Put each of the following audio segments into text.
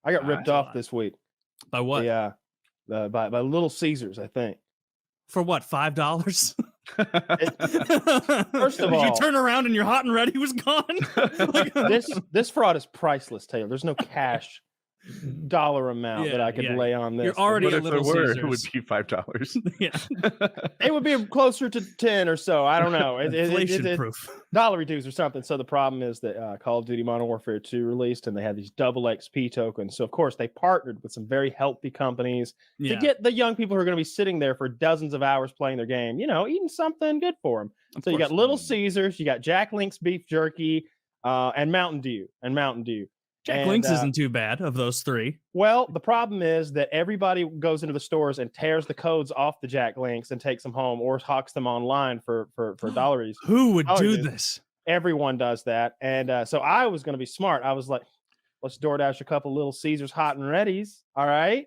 I got ripped off this week. By what? Yeah, by Little Caesars, I think. For what? $5? First of Did all, you turn around and your hot and ready was gone? this fraud is priceless, Taylor. There's no cash dollar amount that I could lay on this. You're already but a if Little there were, Caesars. it would be $5. Yeah. It would be closer to 10 or so. I don't know. Inflation proof. Dollar reduced or something. So the problem is that Call of Duty Modern Warfare 2 released, and they had these double XP tokens. So of course they partnered with some very healthy companies to get the young people who are going to be sitting there for dozens of hours playing their game, eating something good for them. So you got Little Caesars, you got Jack Link's beef jerky, and Mountain Dew. Jack Link's isn't too bad of those three. Well, the problem is that everybody goes into the stores and tears the codes off the Jack Links and takes them home or hawks them online for dollars. Who would do this? Everyone does that. And so I was going to be smart. I was like, let's DoorDash a couple Little Caesars hot and readies. All right.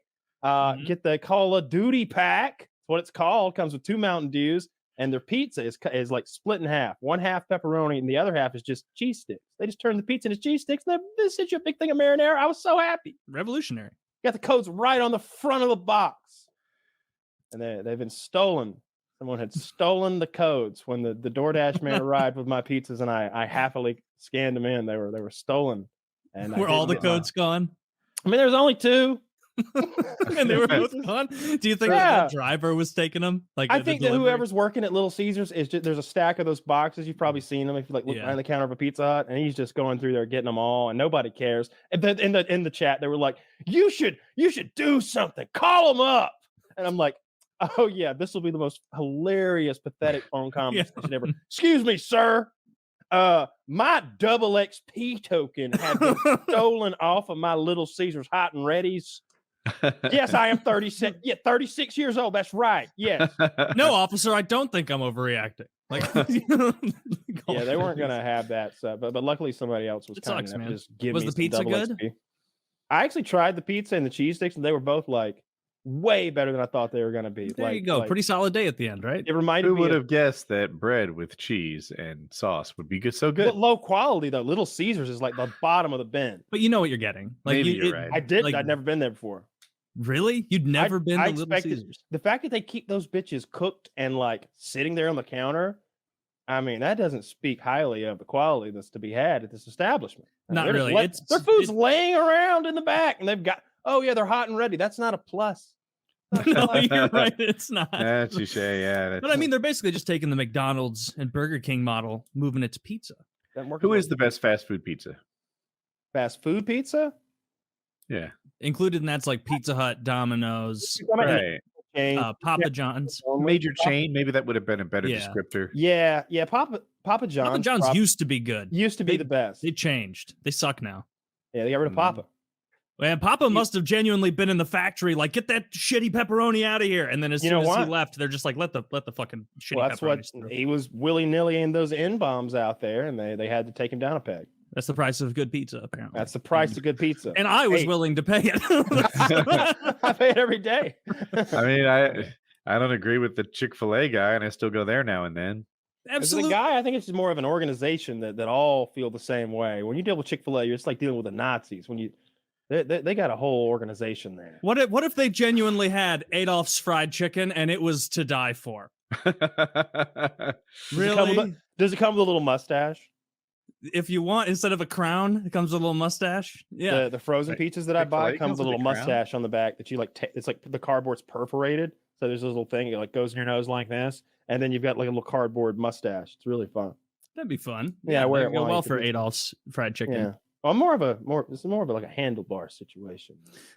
Get the Call of Duty pack. That's what it's called. Comes with 2 Mountain Dews. And their pizza is like split in half. One half pepperoni and the other half is just cheese sticks. They just turn the pizza into cheese sticks. They sent you a big thing of marinara. I was so happy. Revolutionary. Got the codes right on the front of the box. And they've been stolen. Someone had stolen the codes when the DoorDash man arrived with my pizzas, and I happily scanned them in. They were stolen. And were all the codes gone? I mean, there was only 2. And they were both gone. Do you think that driver was taking them? Like, I think that whoever's working at Little Caesars is just, there's a stack of those boxes. You've probably seen them if you look behind the counter of a Pizza Hut, and he's just going through there getting them all, and nobody cares. And in the chat, they were like, "You should do something. Call them up." And I'm like, "Oh yeah, this will be the most hilarious, pathetic phone conversation ever." Excuse me, sir. My double XP token had been stolen off of my Little Caesars hot and readies. Yes, I am 36. Yeah, 36 years old. That's right. Yes. No, officer, I don't think I'm overreacting. Like, yeah, they weren't gonna have that stuff, but luckily somebody else was kind enough to just give me the pizza good? XP. I actually tried the pizza and the cheese sticks, and they were both like way better than I thought they were gonna be. There you go. Pretty solid day at the end, right? It reminded me. Who would have guessed that bread with cheese and sauce would be good? So good. But low quality though. Little Caesars is like the bottom of the bin. But you know what you're getting. Like, maybe you're right. I did. I'd never been there before. Really? You'd never been to Little Caesars? The fact that they keep those bitches cooked and like sitting there on the counter, I mean, that doesn't speak highly of the quality that's to be had at this establishment. Not really. Their food's laying around in the back, and they've got, they're hot and ready. That's not a plus. No, you're right. It's not. That's touche. Yeah. But I mean, they're basically just taking the McDonald's and Burger King model, moving it to pizza. Who is the best fast food pizza? Fast food pizza? Yeah. Included in that's like Pizza Hut, Domino's, right. Papa John's. Major chain. Maybe that would have been a better descriptor. Yeah. Papa John's. Papa John's used to be good. Used to be the best. They changed. They suck now. Yeah, they got rid of Papa. And Papa must have genuinely been in the factory, like, get that shitty pepperoni out of here. And then as soon as he left, they're just like, let the fucking shitty pepperoni. That's what he was willy-nilly in those N-bombs out there, and they had to take him down a peg. That's the price of good pizza, apparently. That's the price of good pizza. And I was willing to pay it. I pay it every day. I mean, I don't agree with the Chick-fil-A guy, and I still go there now and then. Absolutely. The guy, I think it's just more of an organization that all feel the same way. When you deal with Chick-fil-A, you're just like dealing with the Nazis. When they got a whole organization there. What if they genuinely had Adolf's fried chicken and it was to die for? Really? Does it come with a little mustache? If you want, instead of a crown, it comes with a little mustache. Yeah. The frozen pizzas that I buy comes with a little mustache on the back that you like. It's like the cardboard's perforated, so there's this little thing that like goes in your nose like this, and then you've got like a little cardboard mustache. It's really fun. That'd be fun. Yeah, I wear it well for Adolf's fried chicken. Yeah. Well, this is more of like a handlebar situation.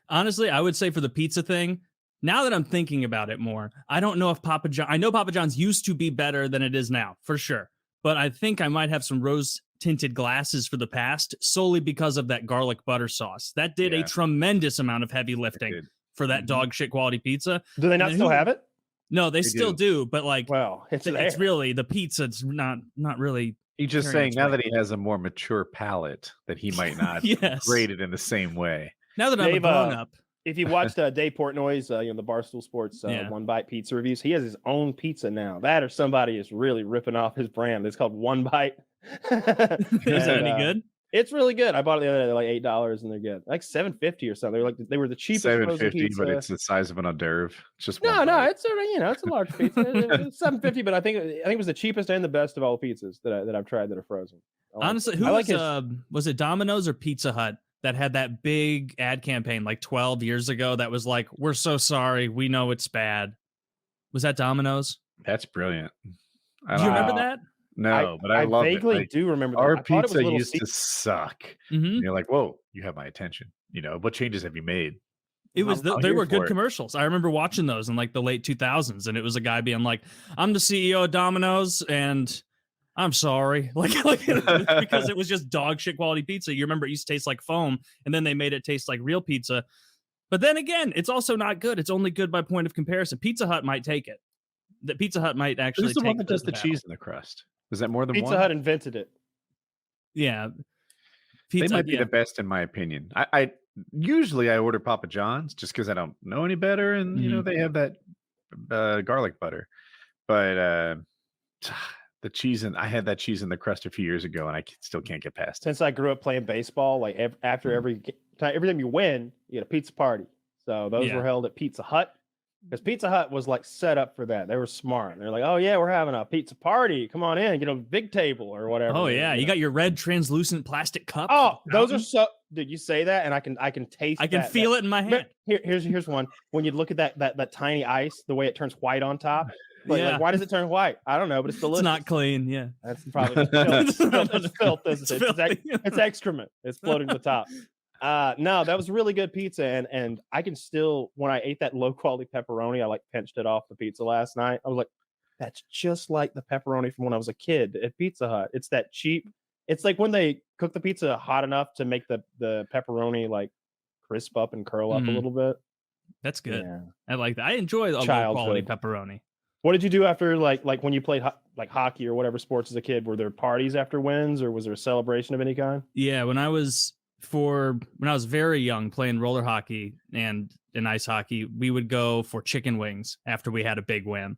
Honestly, I would say for the pizza thing, now that I'm thinking about it more, I don't know if I know Papa John's used to be better than it is now, for sure. But I think I might have some rose-tinted glasses for the past, solely because of that garlic butter sauce. That did a tremendous amount of heavy lifting for that dog shit quality pizza. Do they not still have it? No, they still do. But like, well, it's really the pizza. It's not really. He's just saying now that he has a more mature palate that he might not grade it in the same way. Now that I'm a grown up. If you watched Dave Portnoy's, the Barstool Sports One Bite pizza reviews, he has his own pizza now. That or somebody is really ripping off his brand. It's called One Bite. Is that any good? It's really good. I bought it the other day, like $8, and they're good. Like $7.50 or something. They were the cheapest frozen $7.50, pizza. but it's the size of an hors d'oeuvre. It's just no, it's it's a large pizza. It's $7.50, but I think it was the cheapest and the best of all pizzas that I've tried that are frozen. Honestly, was it Domino's or Pizza Hut that had that big ad campaign like 12 years ago that was like, "We're so sorry, we know it's bad." Was that Domino's? That's brilliant. Do you remember that? No, but I love it. I vaguely do remember that. Our I thought it was pizza a used to suck. Mm-hmm. You're like, whoa, you have my attention. What changes have you made? They were good commercials. I remember watching those in like the late 2000s, and it was a guy being like, "I'm the CEO of Domino's, and I'm sorry," like because it was just dog shit quality pizza. You remember it used to taste like foam, and then they made it taste like real pizza. But then again, it's also not good. It's only good by point of comparison. Pizza Hut might take it. The Pizza Hut might actually. Who's the take one that does the cheese in the crust? Is that more than Pizza one? Hut invented it. Yeah, they might be the best in my opinion. I usually order Papa John's just because I don't know any better, and they have that garlic butter. But the cheese I had that cheese in the crust a few years ago, and I still can't get past it. Since I grew up playing baseball, like after every time you win, you get a pizza party. So those were held at Pizza Hut. Because Pizza Hut was like set up for that. They were smart. They're like, "Oh yeah, we're having a pizza party. Come on in, get a big table or whatever." Oh yeah, you got your red translucent plastic cup. Oh, those are so. Did you say that? And I can taste. I can feel it in my hand. Here's one. When you look at that tiny ice, the way it turns white on top. Like, why does it turn white? I don't know, but it's delicious. It's not clean. Yeah, that's probably filth. It's filth, isn't it? It's excrement. It's floating to the top. No, that was really good pizza, and I can still, when I ate that low quality pepperoni, I like pinched it off the pizza last night. I was like, that's just like the pepperoni from when I was a kid at Pizza Hut. It's that cheap. It's like when they cook the pizza hot enough to make the pepperoni like crisp up and curl up a little bit. That's good. Yeah. I like that. I enjoy the low quality pepperoni. What did you do after like when you played like hockey or whatever sports as a kid? Were there parties after wins, or was there a celebration of any kind? Yeah, when I was very young playing roller hockey and ice hockey, we would go for chicken wings after we had a big win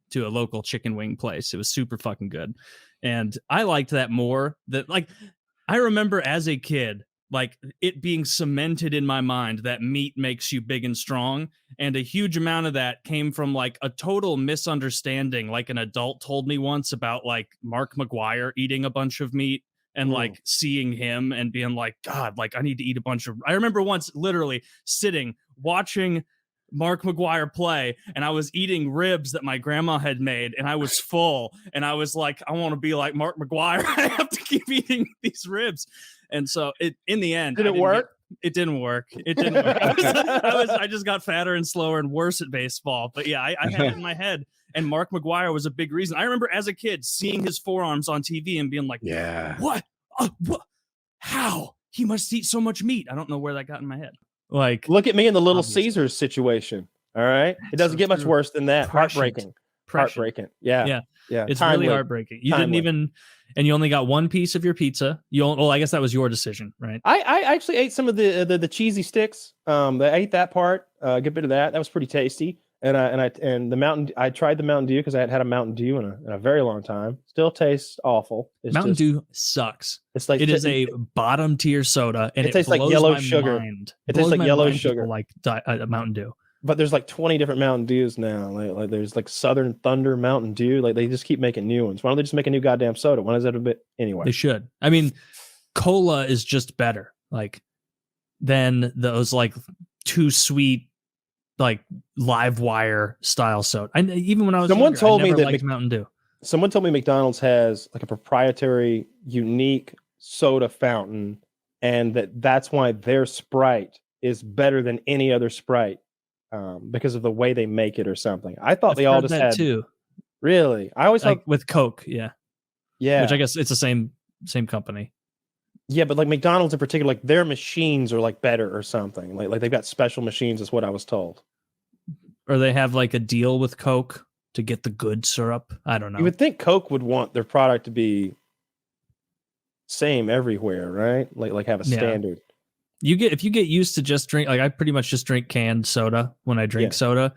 to a local chicken wing place. It was super fucking good. And I liked that more. I remember as a kid, like it being cemented in my mind that meat makes you big and strong. And a huge amount of that came from like a total misunderstanding. Like an adult told me once about like Mark McGuire eating a bunch of meat. And like seeing him and being like, God, like I need to eat a bunch of. I remember once literally sitting watching Mark McGuire play, and I was eating ribs that my grandma had made, and I was full, and I was like, I want to be like Mark McGuire. I have to keep eating these ribs, and so in the end, did it work? It didn't work. It didn't work. I just got fatter and slower and worse at baseball. But yeah, I had it in my head. And Mark McGuire was a big reason. I remember as a kid seeing his forearms on TV and being like, yeah, what? What? How? He must eat so much meat. I don't know where that got in my head. Like, look at me in the Little Caesars situation. All right. It doesn't get much worse than that. Heartbreaking. Heartbreaking. Yeah. It's really heartbreaking. You didn't even, and you only got one piece of your pizza. I guess that was your decision, right? I actually ate some of the cheesy sticks. I ate that part, a good bit of that. That was pretty tasty. And the Mountain, I tried the Mountain Dew because I had a Mountain Dew in a very long time. Still tastes awful. Mountain Dew sucks. It's like it is a bottom tier soda, and it tastes like yellow sugar. It tastes like yellow sugar, like Mountain Dew. But there's like 20 different Mountain Dews now. Like there's like Southern Thunder Mountain Dew. Like they just keep making new ones. Why don't they just make a new goddamn soda? Why is that a bit anyway? They should. I mean, cola is just better. Like than those like too sweet, like live wire style soda. Even when I was someone told me that Mountain Dew. Someone told me McDonald's has like a proprietary, unique soda fountain, and that's why their Sprite is better than any other Sprite, because of the way they make it or something. I thought they all just had too. Really, I always thought with Coke, yeah. Which I guess it's the same company. Yeah, but like McDonald's in particular, like their machines are like better or something. Like they've got special machines, is what I was told. Or they have like a deal with Coke to get the good syrup. I don't know. You would think Coke would want their product to be same everywhere, right? Like have a standard. If you get used to just drink, like I pretty much just drink canned soda when I drink soda.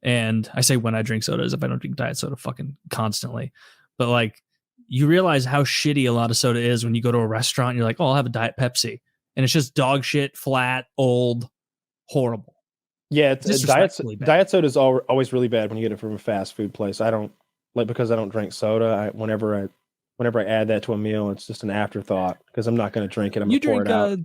And I say when I drink soda as if I don't drink diet soda fucking constantly. But like you realize how shitty a lot of soda is when you go to a restaurant and you're like, oh, I'll have a Diet Pepsi. And it's just dog shit, flat, old, horrible. Yeah, diet soda is always really bad when you get it from a fast food place. I don't because I don't drink soda. Whenever I add that to a meal, it's just an afterthought because I'm not going to drink it. I'm going to pour it out.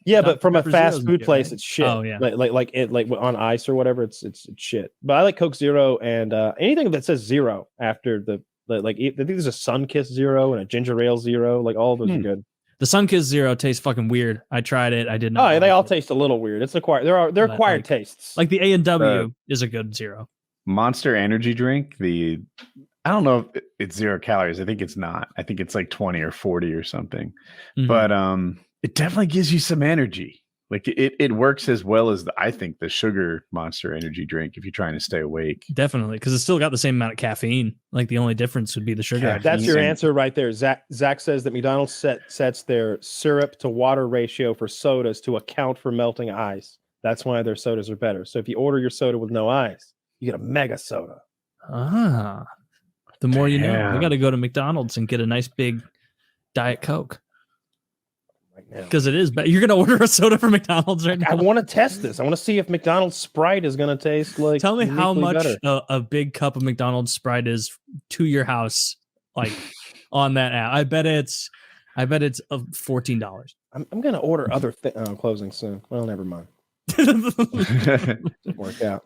Yeah, but from a fast food place, it's shit. Oh yeah, like on ice or whatever, it's shit. But I like Coke Zero and anything that says zero after I think there's a Sunkist Zero and a Ginger Ale Zero. Like all of those are good. The Sunkist Zero tastes fucking weird. I tried it. I did not. Oh, yeah, they all taste a little weird. It's acquired. They're acquired tastes. Like the A&W is a good zero. Monster energy drink. I don't know if it's 0 calories. I think it's not. I think it's like 20 or 40 or something. Mm-hmm. But it definitely gives you some energy. Like it works as well as I think the sugar Monster energy drink if you're trying to stay awake. Definitely, because it's still got the same amount of caffeine. Like the only difference would be the sugar. Caffeine. That's your answer right there. Zach says that McDonald's sets their syrup to water ratio for sodas to account for melting ice. That's why their sodas are better. So if you order your soda with no ice, you get a mega soda. The more you know. I got to go to McDonald's and get a nice big Diet Coke. Because it is bad. You're gonna order a soda from McDonald's right now. I want to test this. I want to see if McDonald's Sprite is gonna taste like. Tell me how much a big cup of McDonald's Sprite is to your house, like on that app. I bet it's $14. I'm gonna order other things. I'm closing soon. Well, never mind. Didn't work out.